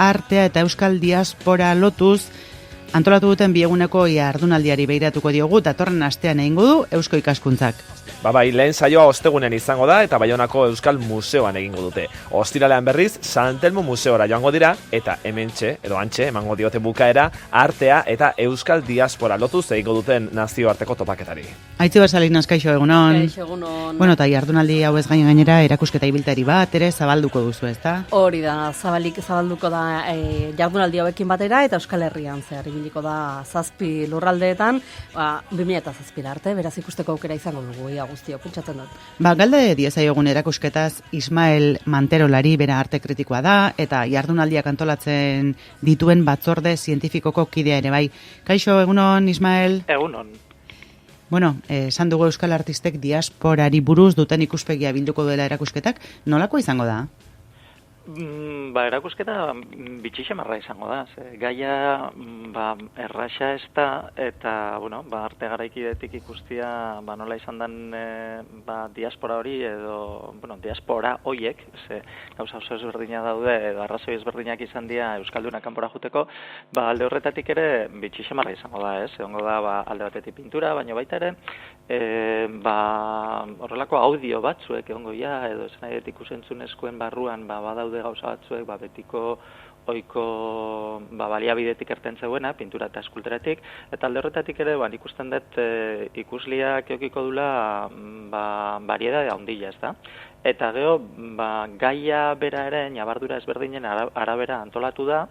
artea eta euskal diaspora lotuz, antolatu duten bieguneko jardunaldiari begiratuko diogu, datorren astean egingo du Eusko Ikaskuntzak. Bai, lehen saioa ostegunen izango da eta Baionako Euskal Museoan egingo dute. Ostiralean berriz, San Telmo Museora joango dira eta hementxe, edo hantxe, emango diote bukaera, artea eta euskal diaspora lotuz egingo duten nazioarteko topaketari. Aitziber Salinas, kaixo, egunon. Kaixo, egunon. Bueno, eta jardunaldi hau ez gainera erakusketa ibiltari bat ere zabalduko duzu, ezta? Hori da, zabalduko da jardunaldi hauekin batera eta Euskal Herrian zehar ibiliko da 7 lurraldeetan, 2007 arte, beraz ikusteko aukera izango dugu, guztio, pentsatzen dut. Galde diezaiogun erakusketaz Ismael Manterolari, bera arte kritikoa da, eta jardunaldiak antolatzen dituen batzorde zientifikoko kidea ere bai. Kaixo, egunon, Ismael? Egunon. Bueno, esan dugu euskal artistek diasporari buruz duten ikuspegia bilduko duela erakusketak, nolako izango da? Erakusketa bitxixamarra izango da. Gaia erraxa ez da, eta arte garaikidetik ikustia nola izan den diaspora hori edo diaspora hoiek, gauza oso ezberdina daude edo arrazoi ezberdinak izan dira euskaldunak kanpora joteko, alde horretatik ere bitxixamarra izango da, egongo da alde batetik pintura, baina baita ere horrelako audio batzuek egongo ja, edo esan nahi ikusentzunezkoen barruan badaude gauza batzuek, betiko oiko baliabidetik erten zeuena, pintura eta eskulturatik, eta alde horretatik ere ikusten dut ikusliak eukiko dula bariedade handila, ez da? Eta gero, gaia bera ere, nabardura ezberdinen arabera antolatu da,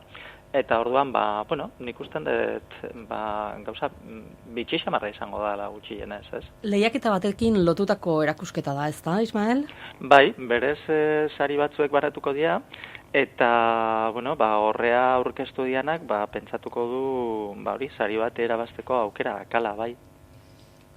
eta orduan, nik usten dut gauza bitxixamarra izango da gutxienez, ez? Lehiaketa batekin lotutako erakusketa da, ez da, Ismael? Bai, berez sari batzuek baratuko dira, eta, horrea aurkeztu dianak, pentsatuko du, sari bat erabazteko aukera akala, bai.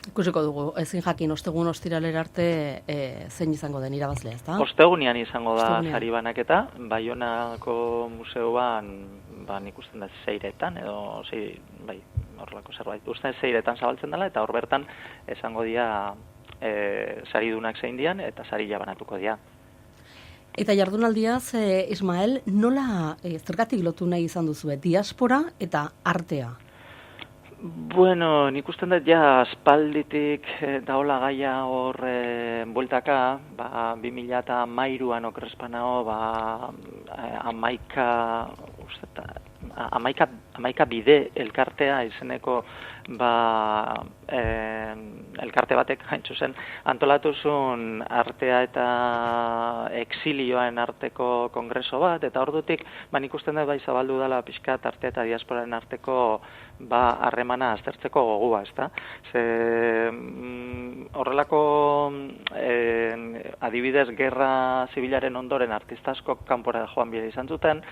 Ikusiko dugu, ezin jakin ostegun ostiralera arte zein izango den irabazlea, ez da? Ostegunean izango da sari banaketa, Baionako museoan nik usten da zeiretan, edo horrelako zerbait. Usten zeiretan zabaltzen dela, eta hor bertan esango dira saridunak zein dian, eta sari banatuko dira. Eta jardunaldiaz, Ismael, nola zergatik lotu nahi izan duzue, diaspora eta artea? Bueno, nik usten dut aspalditik daola gaia hor bueltaka, 2013an okrespanago, amaika bide elkartea izeneko elkarte batek hain zuzen antolatu zuen artea eta exilioen arteko kongreso bat, eta ordutik nik usten dut zabaldu dela pixkat artea eta diasporaren arteko harremana aztertzeko gogua, ezta? Horrelako adibidez gerra zibilaren ondoren artista asko kanpora joan bide izan zuten,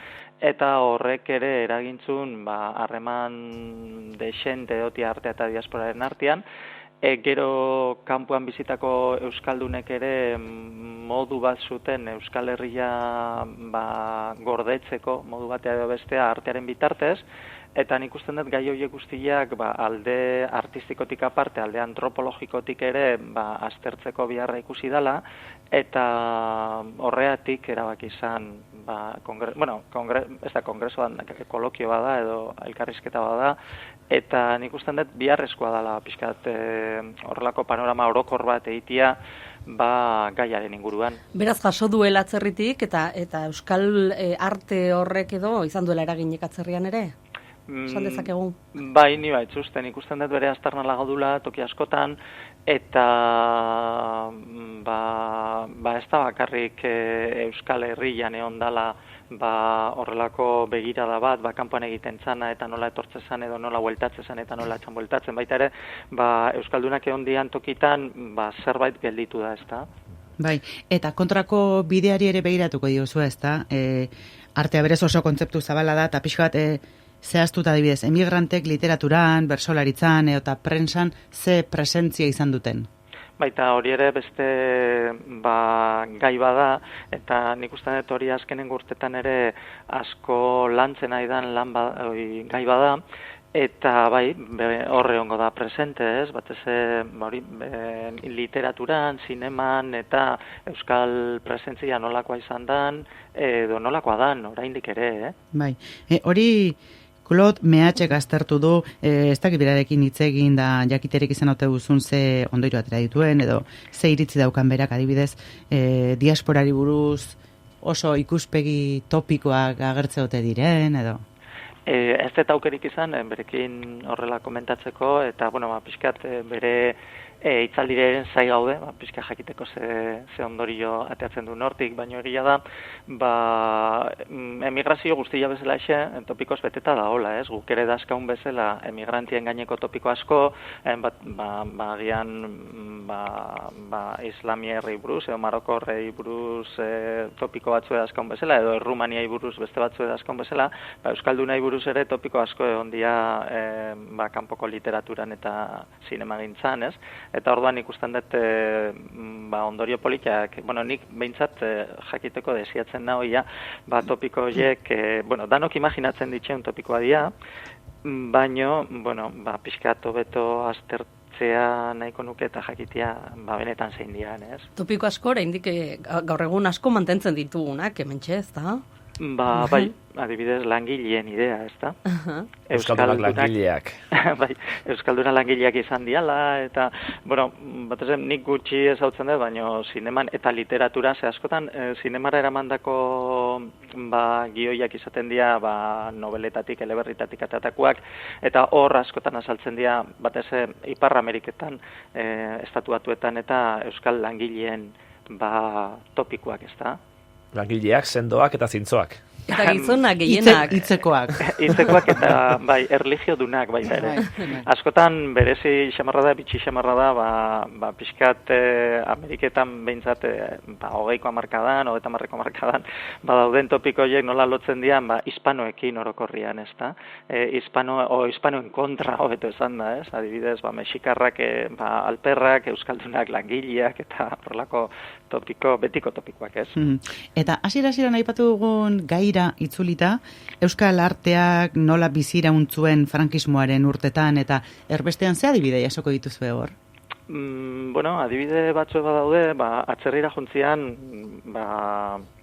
eta horrek ere eragintzun harreman desente doti artea eta diasporaren artean. Gero kanpoan bizitako euskaldunek ere modu bat zuten Euskal Herria gordetzeko modu batea edo bestea artearen bitartez, eta nik usten dut gai horiek guztiak alde artistikotik aparte, alde antropologikotik ere aztertzeko biharra ikusi dela, eta horreatik erabaki izan ez da kongresoan kolokio bada edo elkarrizketa bada, eta nik usten dut biharrezkoa dela pixkat horrelako panorama orokor bat egitea gaiaren inguruan. Beraz, jaso duela atzerritik eta euskal arte horrek edo izan duela eraginek atzerrian ere? Esan dezakegu? Bai, ni baitzusten, ikusten dut bere aztarnalago dula toki askotan, eta ez da bakarrik Euskal Herrian egon dala horrelako begirada bat, kanpoan egiten zana eta nola etortzen zan edo nola bueltatzen zan eta nola etxan bueltatzen. Baita ere, Euskaldunak egon dian tokitan zerbait gelditu da, ez da? Bai, eta kontrako bideari ere begiratuko diozu, ez da? Artea berez oso kontzeptu zabala da, eta pixkat zehaztuta adibidez, emigrantek literaturan, bersolaritzan eta prensan ze presentzia izan duten? Baita hori ere beste gai bada, eta nik uste dut hori azkenengo urtetan ere asko lantzen aidan gai bada, Eta bai, horre hongo da presente, ez? Batez literaturan, zineman eta euskal presentzia nolakoa izan dan, edo nolakoa dan, oraindik ere, Bai, hori Claude Mehatxek aztertu du, ez dakit berarekin hitz egin da jakiterik izan ote duzun ze ondorio atera dituen, edo ze iritzi daukan berak adibidez, diasporari buruz oso ikuspegi topikoak agertze ote diren, edo... Ez eta aukerik izan, berekin horrela komentatzeko, eta, pixkat bere hitzaldiren zai gaude, pixka jakiteko ze ondorio ateatzen du nortik, baina egia da, emigrazio guztia bezala topikoz beteta da hola, ez? Guk ere dazkaun bezala emigrantien gaineko topiko asko, agian islamierrei buruz, edo marokorrei buruz topiko batzu dazkaun bezala, edo Rumaniai buruz beste batzu dazkaun bezala, euskaldunai buruz ere topiko asko egon dia kanpoko literaturan eta zinemagintzan, ez? Eta orduan ikusten dut ondorio politak, nik behintzat jakiteko desiatzen nahoia, topiko horiek, danok imaginatzen ditxeun topikoa dira, baino, pixkat hobeto aztertzea nahiko nuke eta jakitea benetan zein dian, ez? Topiko asko, oraindik gaur egun asko mantentzen ditugunak, hementxe, ez da? Bai, adibidez langileen idea, ez da? Euskaldunak langileak. Bai, Euskalduna langileak izan diala, eta, batez nik gutxi ezautzen dut, baina zineman eta literatura, ze askotan, zinemara eramandako gioiak izaten dira, nobeletatik, eleberritatik atatakoak, eta hor askotan azaltzen dira, batez Ipar Ameriketan, estatu batuetan eta euskal langileen topikoak, ez da? Langileak, sendoak eta zintzoak. Eta gizonak, gehienak. Hitzekoak. Hitzekoak eta, erlijiodunak baita ere. Askotan, berezi xamarra da, bitxi xamarra da, pixkat Ameriketan behintzat, 20ko hamarkadan, 30ko hamarkadan, dauden topiko horiek nola lotzen dian, hispanoekin orokorrian, ez da? Hispanoen kontra hobeto esan da, ez? Adibidez, mexikarrak, alperrak, euskaldunak, langileak, eta horrelako topiko, betiko topikoak, ez? Eta hasiera aipatu dugun gaira itzulita, euskal arteak nola biziraun zuen frankismoaren urtetan, eta erbestean ze adibide jasoko dituzue hor? Adibide batzu badaude, atzerrira juntzian,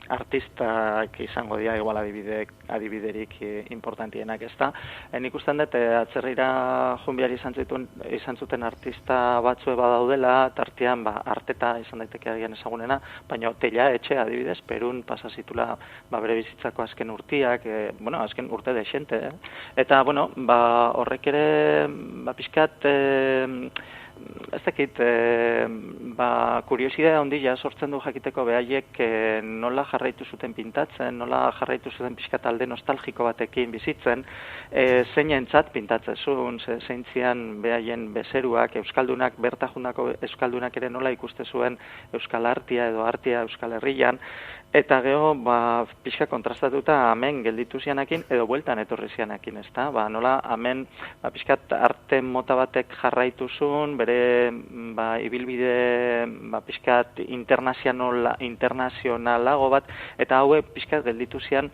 artistak izango dira igual adibiderik importantienak, ez da. Nik usten dut, atzerrira junbiari izan zuten artista batzue badaudela, tartean arteta izan daiteke agian ezagunena, baina Tella Etxe adibidez, Perun pasazitula bere bizitzako azken urtiak, azken urte desente, eta, horrek ere, pixkat, ez dakit, kuriosidea handia sortzen du jakiteko behaiek nola jarraitu zuten pintatzen, nola jarraitu zuten pixkat alde nostalgiko batekin bizitzen, zeinentzat pintatzen zuen, zeintzian behaien bezeruak, euskaldunak, bertajundako euskaldunak ere nola ikuste zuen euskal artia edo artia euskal herrian, eta geho, pixka kontrastatuta hemen gelditu zianakin edo bueltan etorri zianakin, ez da? Nola hemen pixkat arte mota batek jarraitu zuen, bere ibilbide pixkat internazionalago bat, eta haue pixkat gelditu zian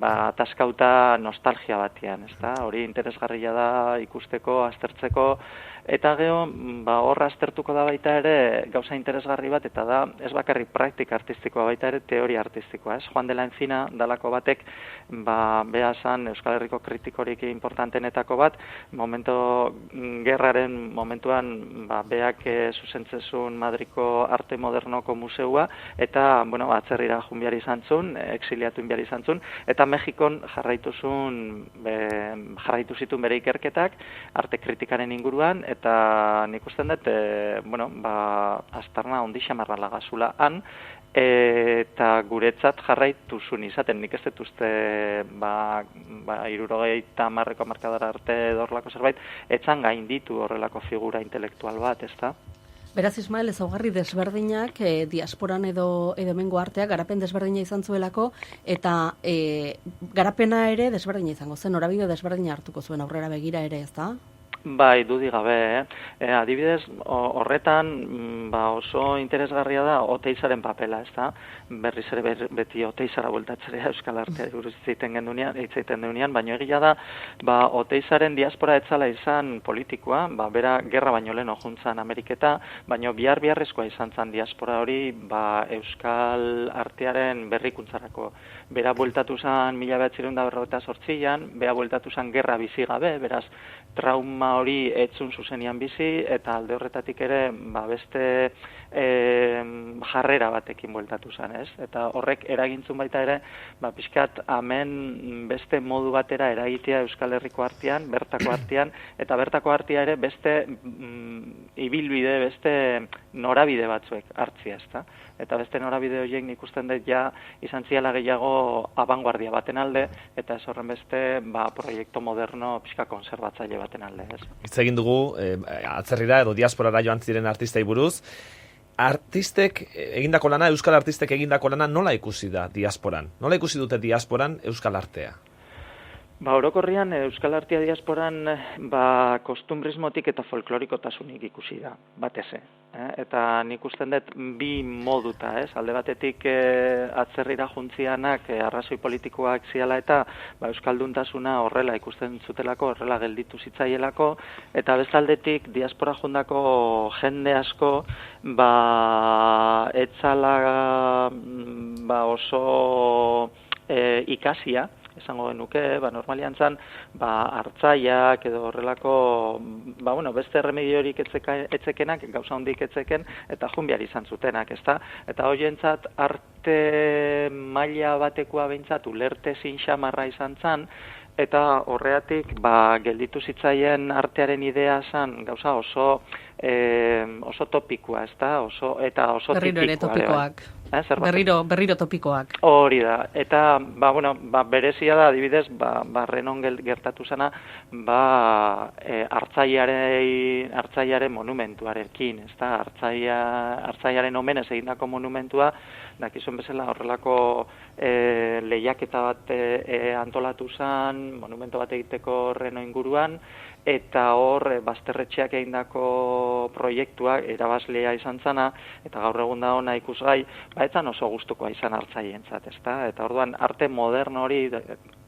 ataskauta nostalgia batean, ez da? Hori interesgarria da ikusteko, aztertzeko, eta geho, hor aztertuko da baita ere gauza interesgarri bat, eta da ez bakarrik praktika artistikoa baita ere teoria artistikoa, ez? Juan de la Encina dalako batek, beha zan Euskal Herriko kritikorik importantenetako bat, gerraren momentuan, beak zuzentzezun Madriko Arte Modernoko museua, eta, atzerrira junbiari izan zuen, exiliatu inbiari izan zuen, eta Mexikon jarraitu zituen bere ikerketak, arte kritikaren inguruan, eta nik usten dut, aztarna ondi xamarra lagazula han, eta guretzat jarraitu zuen izaten, nik ez dut uste, 70ko hamarkadara arte dorlako zerbait, etzan gainditu horrelako figura intelektual bat, ez da? Beraz, Ismael, ezaugarri desberdinak, diasporan edo hemengo arteak garapen desberdina izan zuelako, eta garapena ere desberdina izango zen, norabide desberdina hartuko zuen aurrera begira ere, ez da? Bai, dudik gabe, adibidez, horretan oso interesgarria da Oteizaren papela, ezta? Berriz ere beti Oteizara bueltatzea Euskal Artea buruz hitz egiten duenean, baina egia da, Oteizaren diaspora etzala izan politikoa, bera gerra baino lehen juntzan Ameriketa, baina biharrezkoa izan zan diaspora hori, Euskal Artearen berrikuntzarako. Bera bueltatu zan 1948an, bera bueltatu zan gerra bizi gabe, beraz, trauma hori etzun zuzenian bizi, eta alde horretatik ere beste jarrera batekin bueltatu zen, ez? Eta horrek eragintzun baita ere, pixkat hemen beste modu batera eragitea Euskal Herriko artean, bertako artean, eta bertako artea ere beste ibilbide, beste norabide batzuek hartzia, ezta? Eta beste norabide horiek nik usten dut izan ziala gehiago abanguardia baten alde, eta ez horren beste proiektu moderno pixka konserbatzaile baten alde, ez? Hitz egin dugu, atzerrira edo diasporara joan ziren artistei buruz. Artistek egindako lana, euskal artistek egindako lana nola ikusi da diasporan? Nola ikusi dute diasporan euskal artea? Orokorrian euskal artea diasporan kostumbrismotik eta folklorikotasunik ikusi da, batez. Eta nik usten dut bi moduta, ez? Alde batetik atzerrira juntzianak arrazoi politikoak ziala eta euskalduntasuna horrela ikusten zutelako, horrela gelditu zitzaielako, eta bestaldetik diaspora jundako jende asko etzala oso ikasia, esango genuke, normalian zan, hartzaiak edo horrelako, beste remediorik etzekenak, gauza hondik etzeken, eta junbiar izan zutenak, ezta? Eta horientzat arte maila batekoa behintzat ulerte xamarra izan zan, eta horreatik gelditu zitzaien artearen idea zan gauza oso topikoa, ezta? Eta oso berriro ere topikoak. Berriro topikoak. Hori da. Eta, berezia da, adibidez, Renon gertatu zena, hartzaiaren monumentuarekin, ezta? Hartzaiaren omenez egindako monumentua, dakizuen bezala horrelako lehiaketa bat antolatu zen, monumento bat egiteko Reno inguruan, eta hor bazterretxeak egindako proiektuak erabaslea izan zana, eta gaur egun da ona ikusgai, etzan oso gustukoa izan hartzaientzat, ezta? Eta orduan arte moderno hori,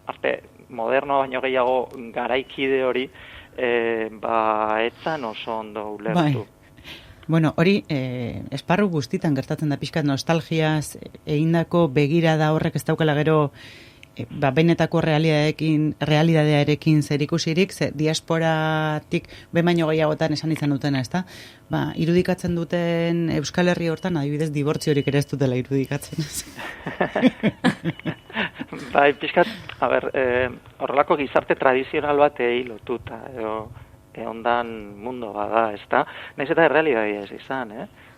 arte moderno baino gehiago garaikide hori, etzan oso ondo ulertu. Bueno, hori, esparru guztitan gertatzen da pixkat nostalgiaz, egindako begirada horrek ez daukala gero, benetako realidadearekin zer ikusirik, diasporatik baino gehiagotan esan izan dutena, ezta? Irudikatzen duten Euskal Herri hortan, adibidez, dibortziorik ere ez dutela irudikatzen. Pixkat, horrelako gizarte tradizional bat lotuta, edo ondan mundo bada, ezta? Naiz eta errealitatea ez izan,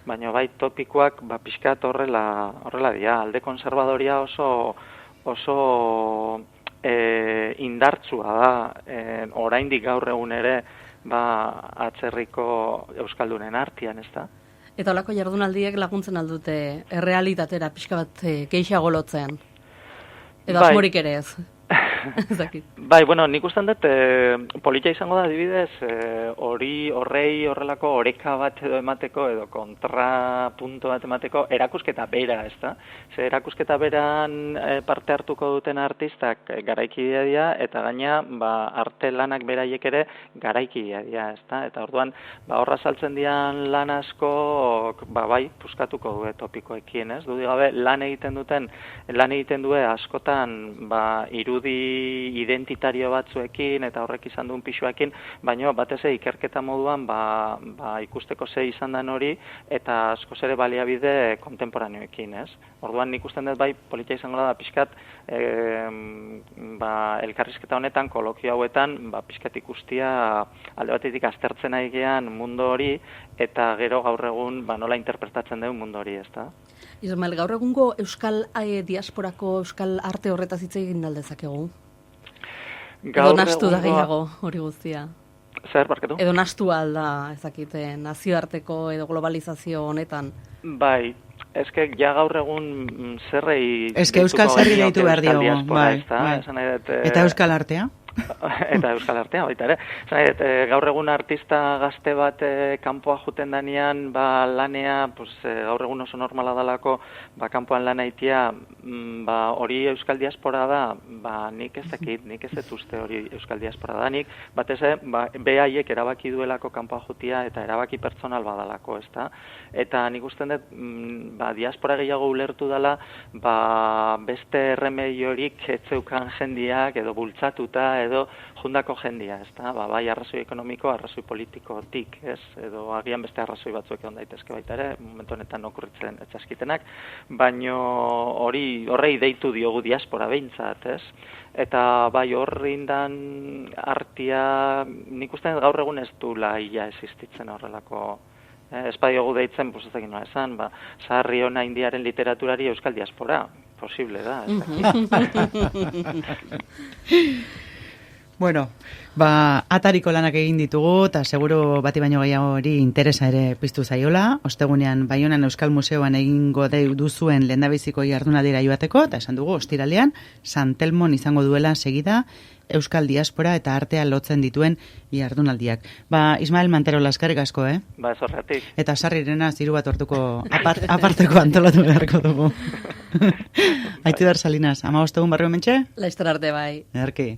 baina topikoak pixkat horrela dira, alde konservadoria oso indartsua da, oraindik gaur egun ere atzerriko euskaldunen artean, ezta? Eta holako jardunaldiek laguntzen aldute errealitatera pixka bat gehiago lotzen? Edo asmorik ere ez? Nik usten dut politia izango da adibidez horrelako oreka bat edo emateko edo kontrapunto bat emateko erakusketa bera, ezta? Ze erakusketa beran parte hartuko duten artistak garaikidea dira eta gaina arte lanak beraiek ere garaikidea dira, ezta? Eta orduan horra saltzen dian lan asko puskatuko du topikoekin, ez? Dudi gabe lan egiten due askotan irudi identitario batzuekin eta horrek izan duen pisuekin, baina batez ikerketa moduan ikusteko ze izan den hori eta askoz ere baliabide kontemporaneoekin, ez? Orduan nik usten dut politia izango da pixkat elkarrizketa honetan, kolokio hauetan, pixkat ikustia alde batetik aztertzen aigean mundu hori eta gero gaur egun nola interpretatzen den mundu hori, ezta? Ismael, gaur egungo euskal diasporako euskal arte horretaz hitz egin aldezakegu? Edo nastu da gehiago hori guztia? Zer, barkatu? Edo nastu alda, ezakite, nazioarteko edo globalizazio honetan? Eske gaur egun zerrei... Eske euskal zerri deitu behar diogu, bai. Eta euskal artea? Eta euskal artea baita ere. Gaur egun artista gazte bat kanpoa juten danean, lanea, gaur egun oso normala dalako, kanpoan lan aitia, hori euskal diaspora da, nik ez dakit, nik ez dut uste hori euskal diaspora da, nik, batez, behaiek erabaki duelako kanpoa jutia eta erabaki pertsonal badalako, ezta? Eta nik usten dut, diaspora gehiago ulertu dela, beste erremediorik etzeukan jendiak edo bultzatuta edo jundako jendia, ezta? Bai arrazoi ekonomiko, arrazoi politikotik, ez? Edo agian beste arrazoi batzuek egon daitezke baita ere, momentu honetan okurritzen etxaskitenak, baino horrei deitu diogu diaspora behintzat, ez? Eta bai horrindan artia, nik uste gaur egun ez du laia existitzen horrelako, espadiogu deitzen, ez dakit nola esan, Sarri ona indiaren literaturari euskal diaspora, posible da, ez dakit. Bueno, atariko lanak egin ditugu, eta seguro bati baino gehiago hori interesa ere piztu zaiola. Ostegunean Baionan Euskal Museoan egingo duzuen lehendabiziko jardunaldira joateko, eta esan dugu, ostiralean, San Telmon izango duela segida Euskal Diaspora eta artea lotzen dituen jardunaldiak. Ismael Mantero, eskerrik asko, ez horretik. Eta Sarrirena ziru bat hortuko aparteko antolatu beharko dugu. Aitziber Salinas, 15 barrio mentxe? Laiztor arte bai. Erki.